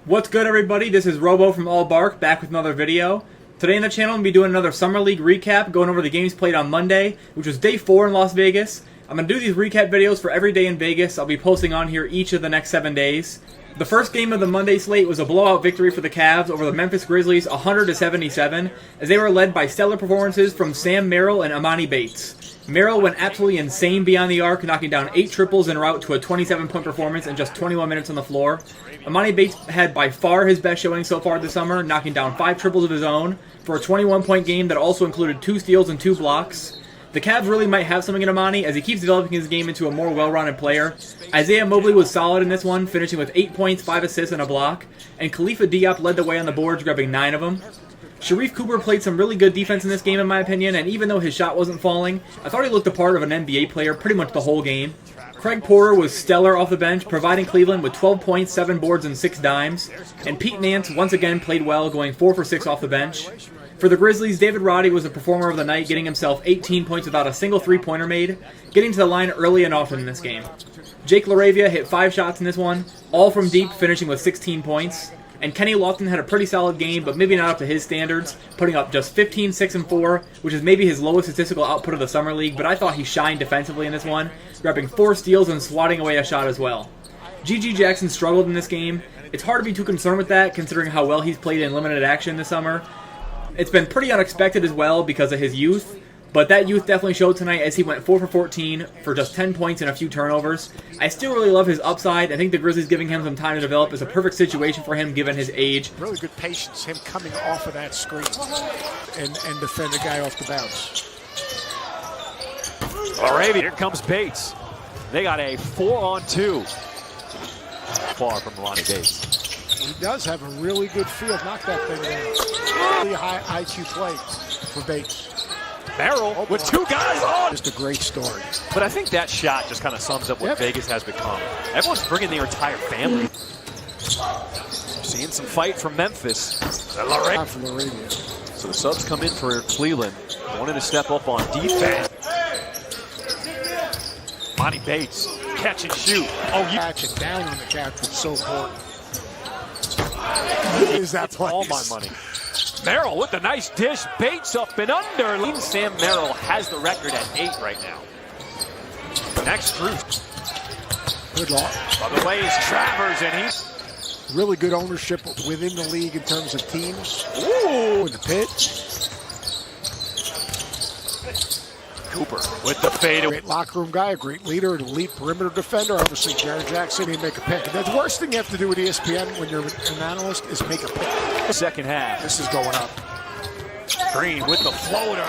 What's good, everybody? This is Robo from All Bark, back with another video. Today on the channel, I'm going to be doing another Summer League recap, going over the games played on Monday, which was day 4 in Las Vegas. I'm going to do these recap videos for every day in Vegas. I'll be posting on here each of the next 7 days. The first game of the Monday slate was a blowout victory for the Cavs over the Memphis Grizzlies, 100-77, as they were led by stellar performances from Sam Merrill and Emoni Bates. Merrill went absolutely insane beyond the arc, knocking down 8 triples en route to a 27-point performance in just 21 minutes on the floor. Emoni Bates had by far his best showing so far this summer, knocking down 5 triples of his own for a 21-point game that also included 2 steals and 2 blocks. The Cavs really might have something in Emoni as he keeps developing his game into a more well-rounded player. Isaiah Mobley was solid in this one, finishing with 8 points, 5 assists, and a block, and Khalifa Diop led the way on the boards, grabbing 9 of them. Sharif Cooper played some really good defense in this game, in my opinion, and even though his shot wasn't falling, I thought he looked the part of an NBA player pretty much the whole game. Craig Porter was stellar off the bench, providing Cleveland with 12 points, 7 boards, and 6 dimes, and Pete Nance once again played well, going 4 for 6 off the bench. For the Grizzlies, David Roddy was the performer of the night, getting himself 18 points without a single three-pointer made, getting to the line early and often in this game. Jake LaRavia hit 5 shots in this one, all from deep, finishing with 16 points. And Kenny Lofton had a pretty solid game, but maybe not up to his standards, putting up just 15, 6, and 4, which is maybe his lowest statistical output of the Summer League, but I thought he shined defensively in this one, grabbing 4 steals and swatting away a shot as well. G.G. Jackson struggled in this game. It's hard to be too concerned with that, considering how well he's played in limited action this summer. It's been pretty unexpected as well because of his youth, but that youth definitely showed tonight as he went 4 for 14 for just 10 points and a few turnovers. I still really love his upside. I think the Grizzlies giving him some time to develop is a perfect situation for him given his age. Really good patience, him coming off of that screen and defend the guy off the bounce. LaRavia, here comes Bates. They got a 4-on-2. Far from Emoni Bates. He does have a really good field. Knock that thing down. Really high IQ play for Bates. Merrill with 2 guys on. Just a great story. But I think that shot just kind of sums up what Vegas has become. Everyone's bringing their entire family. Seeing some fight from Memphis. From LaRavia. So the subs come in for Cleveland. Wanting to step up on defense. Emoni Bates, catch and shoot. Oh, you catching down on the catch was so important. Is that place? All my money. Merrill with the nice dish. Bates up and under. Sam Merrill has the record at 8 right now. Next group. Good luck. By the way, is Travers, and he's really good ownership within the league in terms of teams. Ooh, in the pit. Cooper with the fade. Great locker room guy, a great leader, an elite perimeter defender. Obviously, Jared Jackson, he make a pick. And the worst thing you have to do with ESPN when you're an analyst is make a pick. Second half. This is going up. Green with the floater.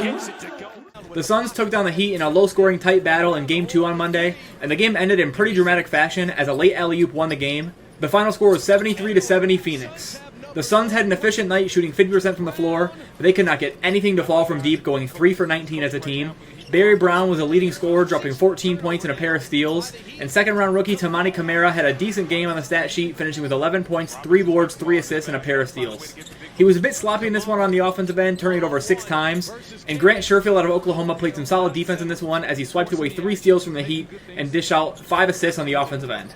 Gets it to go. The Suns took down the Heat in a low-scoring tight battle in Game 2 on Monday, and the game ended in pretty dramatic fashion as a late alley-oop won the game. The final score was 73-70 Phoenix. The Suns had an efficient night, shooting 50% from the floor, but they could not get anything to fall from deep, going 3 for 19 as a team. Barry Brown was a leading scorer, dropping 14 points and a pair of steals, and second-round rookie Tamani Camara had a decent game on the stat sheet, finishing with 11 points, 3 boards, 3 assists, and a pair of steals. He was a bit sloppy in this one on the offensive end, turning it over 6 times, and Grant Sherfield out of Oklahoma played some solid defense in this one as he swiped away 3 steals from the Heat and dished out 5 assists on the offensive end.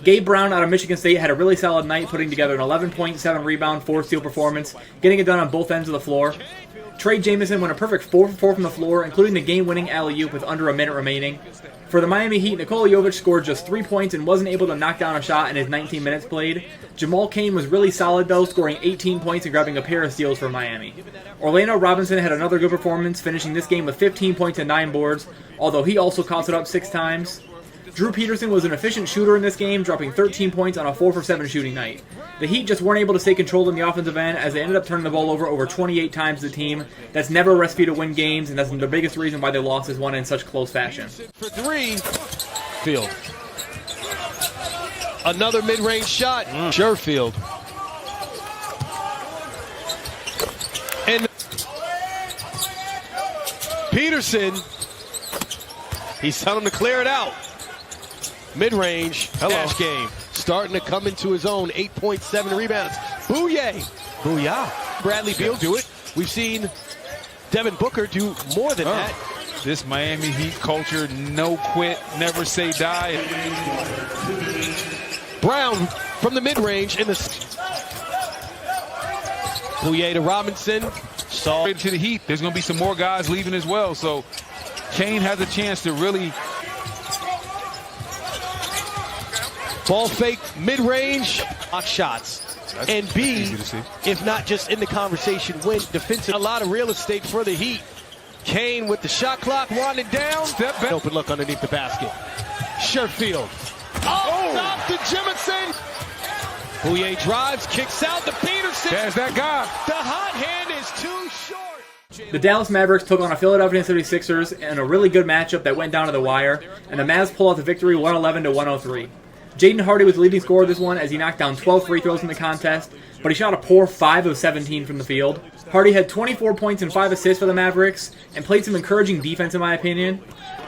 Gabe Brown out of Michigan State had a really solid night, putting together an 11-point, 7-rebound, 4-steal performance, getting it done on both ends of the floor. Trey Jamison went a perfect 4 for 4 from the floor, including the game-winning alley-oop with under a minute remaining. For the Miami Heat, Nikola Jovic scored just 3 points and wasn't able to knock down a shot in his 19 minutes played. Jamal Cain was really solid though, scoring 18 points and grabbing a pair of steals for Miami. Orlando Robinson had another good performance, finishing this game with 15 points and 9 boards, although he also caught it up 6 times. Drew Peterson was an efficient shooter in this game, dropping 13 points on a 4 for 7 shooting night. The Heat just weren't able to stay controlled in the offensive end as they ended up turning the ball over 28 times as a team. That's never a recipe to win games, and that's the biggest reason why they lost is won in such close fashion. For 3, Field. Another mid-range shot, Sherfield. And Peterson, he's telling him to clear it out. Mid-range, cash game. Starting to come into his own, 8.7 rebounds. Booyah. Bradley Beal do it. We've seen Devin Booker do more than that. This Miami Heat culture, no quit, never say die. Brown from the mid-range in the... Pouye to Robinson. Saw to the Heat. There's going to be some more guys leaving as well. So Kane has a chance to really... Ball fake, mid-range, block shots. That's and B, easy to see. if not just in the conversation, win defensive. A lot of real estate for the Heat. Kane with the shot clock winding down. Step back. Open look underneath the basket. Sherfield. Oh, stop to Jemison. Pouye drives, kicks out to Peterson. There's that guy. The hot hand is too short. The Dallas Mavericks took on a Philadelphia 76ers in a really good matchup that went down to the wire, and the Mavs pull out the victory 111 to 103. Jaden Hardy was the leading scorer this one as he knocked down 12 free throws in the contest, but he shot a poor 5 of 17 from the field. Hardy had 24 points and 5 assists for the Mavericks and played some encouraging defense in my opinion.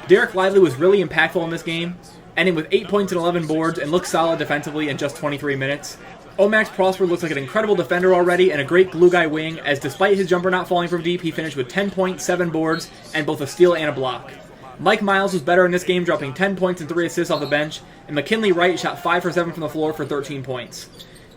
Derek Lively was really impactful in this game, ending with 8 points and 11 boards and looked solid defensively in just 23 minutes. Omax Prosper looks like an incredible defender already and a great glue guy wing, as despite his jumper not falling from deep, he finished with 10 points, 7 boards, and both a steal and a block. Mike Miles was better in this game, dropping 10 points and 3 assists off the bench, and McKinley Wright shot 5 for 7 from the floor for 13 points.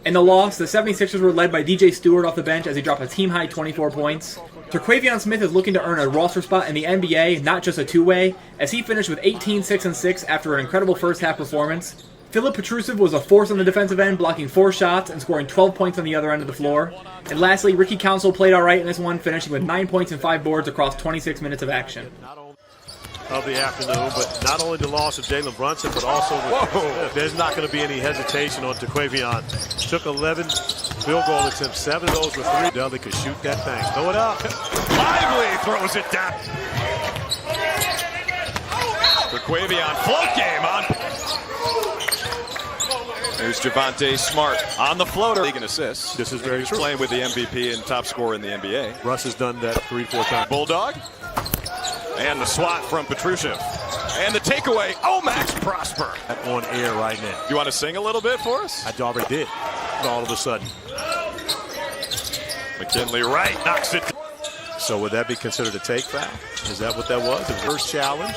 In the loss, the 76ers were led by DJ Stewart off the bench as he dropped a team-high 24 points. Terquavion Smith is looking to earn a roster spot in the NBA, not just a two-way, as he finished with 18, 6, and 6 after an incredible first-half performance. Filip Petrusev was a force on the defensive end, blocking 4 shots and scoring 12 points on the other end of the floor. And lastly, Ricky Council played alright in this one, finishing with 9 points and 5 boards across 26 minutes of action. Of the afternoon, but not only the loss of Jalen Brunson, but also there's not going to be any hesitation on Terquavion. Took 11 field goal attempts, 7 of those were 3. Dudley could shoot that thing. Throw it up. Lively throws it down. Terquavion, float game on. There's Javonte Smart on the floater. League and assists. This is very He's true. playing with the MVP and top scorer in the NBA. Russ has done that 3-4 times. Bulldog. And the swat from Petrusev. And the takeaway, Max Prosper. On air right now. You want to sing a little bit for us? I already did. All of a sudden. McKinley Wright knocks it. So would that be considered a take foul? Is that what that was? The first challenge?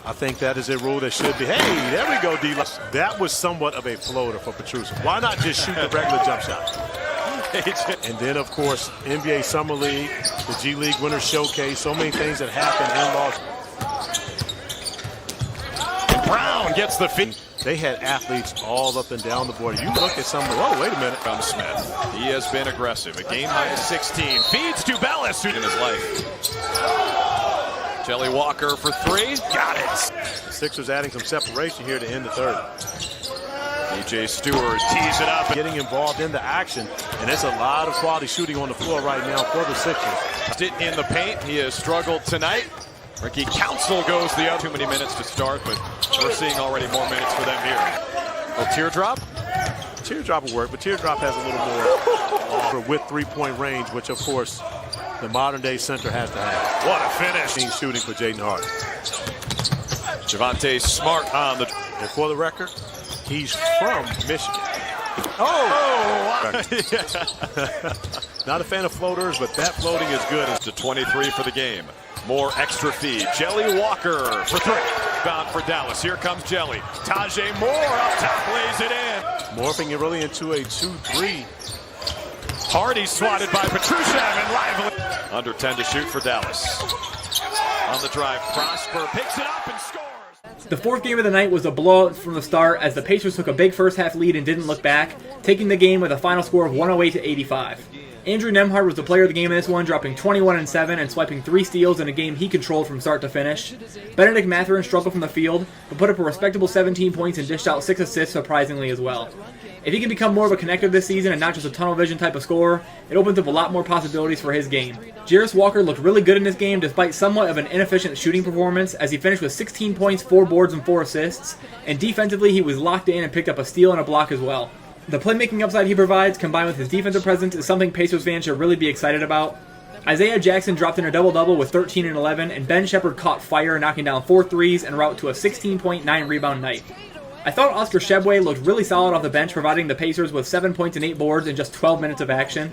I think that is a rule that should be. Hey, there we go, D. That was somewhat of a floater for Petrusev. Why not just shoot the regular jump shot? And then, of course, NBA Summer League, the G League Winter Showcase, so many things that happen in Los. Brown gets the feed. They had athletes all up and down the board. You look at some, oh, wait a minute. From Smith. He has been aggressive. A game high of 16. Feeds to Bellis in his life. Jelly Walker for 3. Got it. The Sixers adding some separation here to end the third. DJ Stewart tees it up. Getting involved in the action, and there's a lot of quality shooting on the floor right now for the Sixers. In the paint, he has struggled tonight. Ricky Council goes the other. Too many minutes to start, but we're seeing already more minutes for them here. A teardrop? Teardrop will work, but Teardrop has a little more with three-point range, which, of course, the modern-day center has to have. What a finish. Team shooting for Jaden Hardy. Javonte Smart on the... And for the record, he's from Michigan. Not a fan of floaters, but that floating is good. To 23 for the game. More extra feed. Jelly Walker for 3. Bound for Dallas. Here comes Jelly. Tajay Moore up top, lays it in. Morphing it really into a 2-3. Hardy swatted by Petrusev and Lively. Under 10 to shoot for Dallas. On the drive, Prosper picks it up and scores. The fourth game of the night was a blowout from the start as the Pacers took a big first half lead and didn't look back, taking the game with a final score of 108 to 85. Andrew Nembhard was the player of the game in this one, dropping 21 and 7 and swiping 3 steals in a game he controlled from start to finish. Benedict Mathurin struggled from the field, but put up a respectable 17 points and dished out 6 assists surprisingly as well. If he can become more of a connector this season and not just a tunnel vision type of scorer, it opens up a lot more possibilities for his game. Jarris Walker looked really good in this game despite somewhat of an inefficient shooting performance as he finished with 16 points, 4 boards, and 4 assists, and defensively he was locked in and picked up a steal and a block as well. The playmaking upside he provides, combined with his defensive presence, is something Pacers fans should really be excited about. Isaiah Jackson dropped in a double-double with 13 and 11, and Ben Shepherd caught fire, knocking down 4 threes en route to a 16.9 rebound night. I thought Oscar Shebwe looked really solid off the bench, providing the Pacers with 7 points and 8 boards in just 12 minutes of action.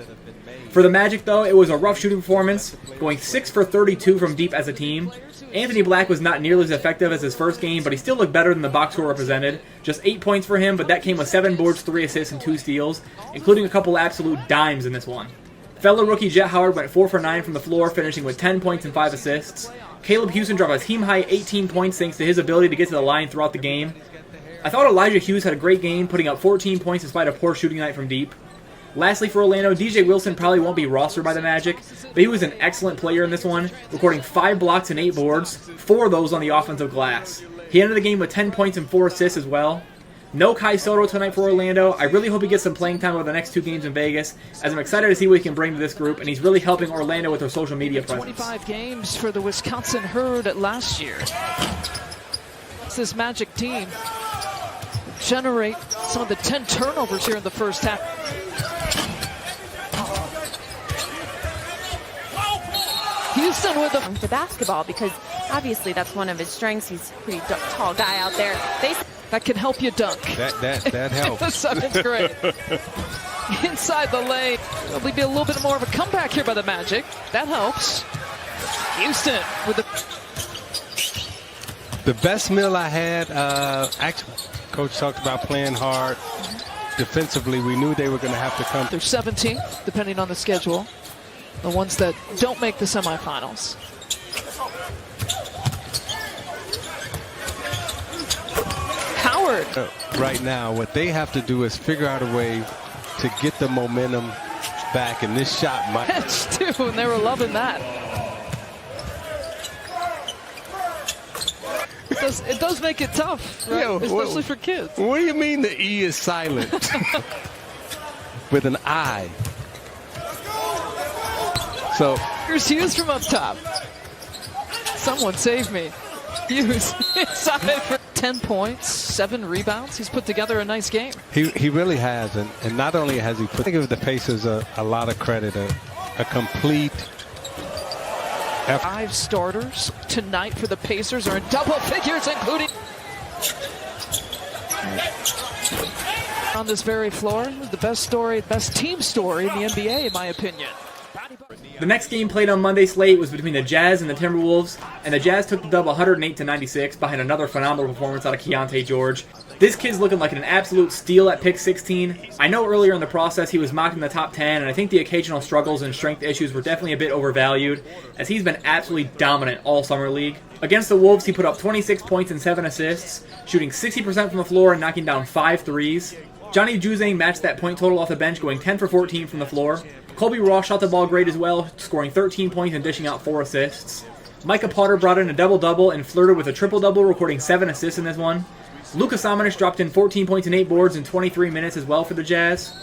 For the Magic, though, it was a rough shooting performance, going 6 for 32 from deep as a team. Anthony Black was not nearly as effective as his first game, but he still looked better than the box score represented. Just 8 points for him, but that came with 7 boards, 3 assists, and 2 steals, including a couple absolute dimes in this one. Fellow rookie Jet Howard went 4 for 9 from the floor, finishing with 10 points and 5 assists. Caleb Houston dropped a team-high 18 points thanks to his ability to get to the line throughout the game. I thought Elijah Hughes had a great game, putting up 14 points despite a poor shooting night from deep. Lastly for Orlando, DJ Wilson probably won't be rostered by the Magic, but he was an excellent player in this one, recording 5 blocks and 8 boards, 4 of those on the offensive glass. He ended the game with 10 points and 4 assists as well. No Kai Soto tonight for Orlando. I really hope he gets some playing time over the next 2 games in Vegas, as I'm excited to see what he can bring to this group, and he's really helping Orlando with their social media presence. 25 games for the Wisconsin Herd last year. This Magic team generate some of the 10 turnovers here in the first half. Houston with the basketball, because obviously that's one of his strengths. He's a pretty tall guy out there. That can help you dunk. That helps. The 7th grade. Inside the lane. There'll be a little bit more of a comeback here by the Magic. That helps. Houston with the best meal I had, actually, Coach talked about playing hard. Defensively, we knew they were going to have to come. They're 17th, depending on the schedule. The ones that don't make the semifinals. Howard. Right now, what they have to do is figure out a way to get the momentum back, and this shot might. Catch too, and they were loving that. It does make it tough, right? Yo, especially for kids. What do you mean the E is silent? With an I. So here's Hughes from up top. Someone save me. Hughes inside for 10 points, 7 rebounds. He's put together a nice game. He really has, and not only has he put, I give the Pacers a lot of credit, a complete effort. 5 starters tonight for the Pacers are in double figures, including on this very floor. The best team story in the NBA, in my opinion. The next game played on Monday slate was between the Jazz and the Timberwolves, and the Jazz took the dub 108-96 behind another phenomenal performance out of Keontae George. This kid's looking like an absolute steal at pick 16. I know earlier in the process he was mocked in the top 10, and I think the occasional struggles and strength issues were definitely a bit overvalued, as he's been absolutely dominant all summer league. Against the Wolves, he put up 26 points and 7 assists, shooting 60% from the floor and knocking down 5 threes. Johnny Juzang matched that point total off the bench, going 10 for 14 from the floor. Colby Ross shot the ball great as well, scoring 13 points and dishing out 4 assists. Micah Potter brought in a double-double and flirted with a triple-double, recording 7 assists in this one. Luka Samanic dropped in 14 points and 8 boards in 23 minutes as well for the Jazz.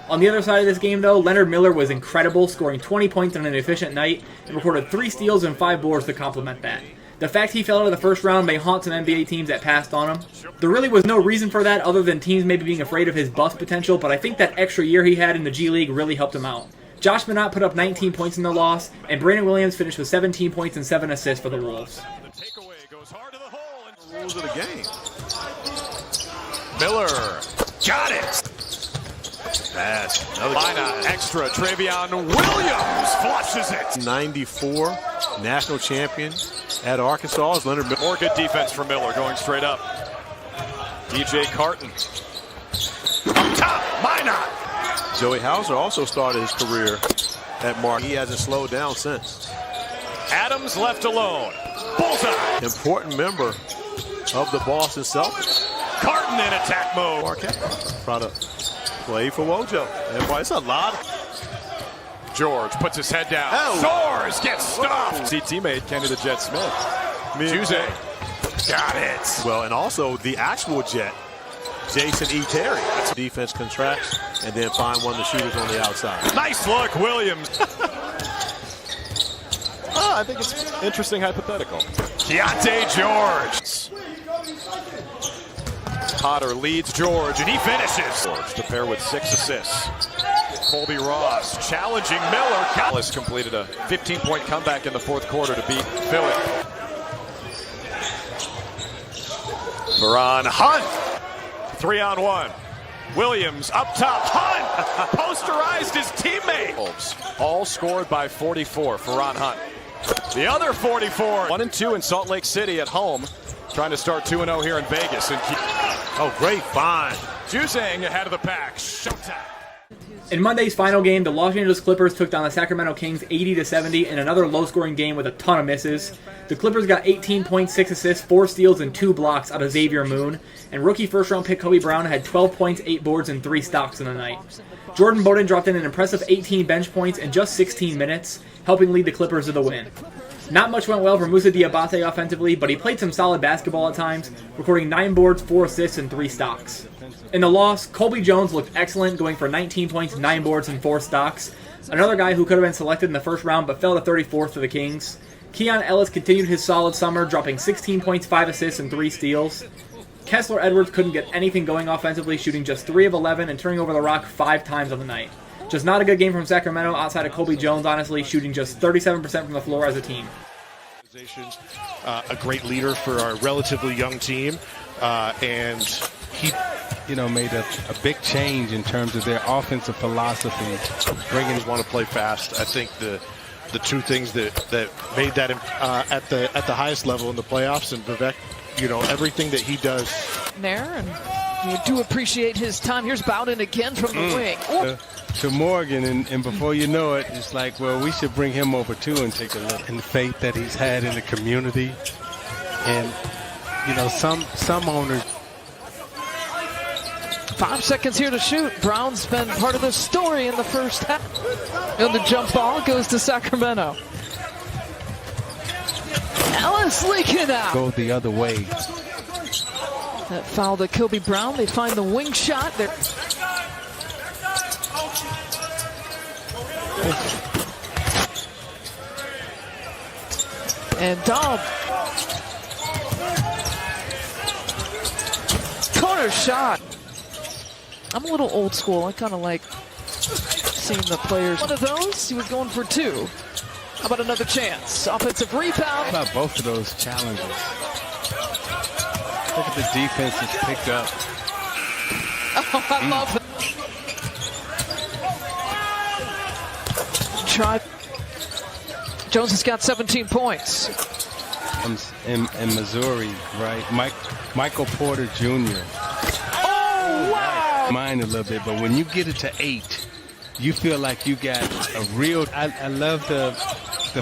On the other side of this game, though, Leonard Miller was incredible, scoring 20 points on an efficient night and recorded 3 steals and 5 boards to complement that. The fact he fell out of the first round may haunt some NBA teams that passed on him. There really was no reason for that other than teams maybe being afraid of his bust potential, but I think that extra year he had in the G League really helped him out. Josh Minott put up 19 points in the loss, and Brandon Williams finished with 17 points and 7 assists for the Wolves. The takeaway goes hard to the hole and the rules of the game. Miller got it. Pass. Minott extra. Travion Williams flushes it. 94 national champion at Arkansas is Leonard Miller. More good defense from Miller going straight up. DJ Carton. Up top, Minott. Joey Hauser also started his career at Mark. He hasn't slowed down since. Adams left alone. Bullseye. Important member of the Boston Celtics. Carton in attack mode. Marquette. Product. Play for Wojo. Everybody, it's a lot. George puts his head down. Oh. Soares gets stopped. See teammate Kenny the Jet Smith. Juzang got it. Well, and also the actual Jet, Jason E. Terry. That's defense contracts and then find one of the shooters on the outside. Nice look, Williams. I think it's interesting hypothetical. Keontae George. Potter leads George, and he finishes. George to pair with 6 assists. Colby Ross challenging Miller. Dallas completed a 15-point comeback in the 4th quarter to beat Philly. Baron Hunt. 3-on-1. Williams up top. Hunt posterized his teammate. All scored by 44 for Ron Hunt. The other 44. 1-2 in Salt Lake City at home. Trying to start 2-0 here in Vegas. And Oh, great find. Juzang ahead of the pack. Showtime. In Monday's final game, the Los Angeles Clippers took down the Sacramento Kings 80-70 in another low-scoring game with a ton of misses. The Clippers got 18.6 assists, 4 steals, and 2 blocks out of Xavier Moon, and rookie first-round pick Kobe Brown had 12 points, 8 boards, and 3 stocks in the night. Jordan Bowden dropped in an impressive 18 bench points in just 16 minutes, helping lead the Clippers to the win. Not much went well for Moussa Diabate offensively, but he played some solid basketball at times, recording 9 boards, 4 assists, and 3 stocks. In the loss, Colby Jones looked excellent, going for 19 points, 9 boards, and 4 stocks. Another guy who could have been selected in the first round but fell to 34th for the Kings. Keon Ellis continued his solid summer, dropping 16 points, 5 assists, and 3 steals. Kessler Edwards couldn't get anything going offensively, shooting just 3 of 11 and turning over the rock 5 times on the night. Just not a good game from Sacramento outside of Colby Jones, honestly, shooting just 37% from the floor as a team. A great leader for our relatively young team, and he made a big change in terms of their offensive philosophy. bringing want to play fast. I think the two things that made that at the highest level in the playoffs, and Vivek, everything that he does there, and you do appreciate his time. Here's Bowden again from the wing. To Morgan, and before you know it, it's like, well, we should bring him over too and take a look. And the faith that he's had in the community, and some owners. 5 seconds here to shoot. Brown's been part of the story in the first half. And the jump ball goes to Sacramento. Ellis leaking out. Go the other way. That foul to Kobe Brown. They find the wing shot there. And Daub. Corner shot. I'm a little old school. I kind of like seeing the players. One of those, he was going for 2. How about another chance? Offensive rebound. How about both of those challenges? Look at the defense that's picked up. Oh, I love it. Try. Jones has got 17 points. In Missouri, right? Michael Porter Jr. Oh, wow! Mine a little bit, but when you get it to 8, you feel like you got a real. I love the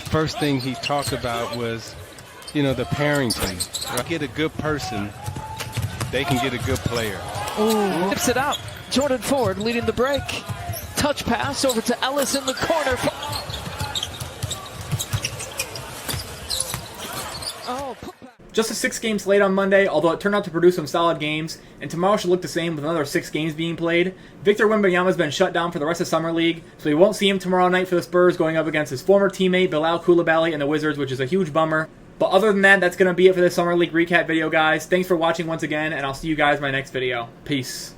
first thing he talked about was, the parenting. Right? Get a good person, they can get a good player. Ooh, tips it out. Jordan Ford leading the break. Touch pass over to Ellis in the corner. Just a 6-game slate on Monday, although it turned out to produce some solid games, and tomorrow should look the same with another 6 games being played. Victor Wembanyama's been shut down for the rest of Summer League, so we won't see him tomorrow night for the Spurs going up against his former teammate Bilal Coulibaly and the Wizards, which is a huge bummer. But other than that, that's going to be it for this Summer League recap video, guys. Thanks for watching once again, and I'll see you guys in my next video. Peace.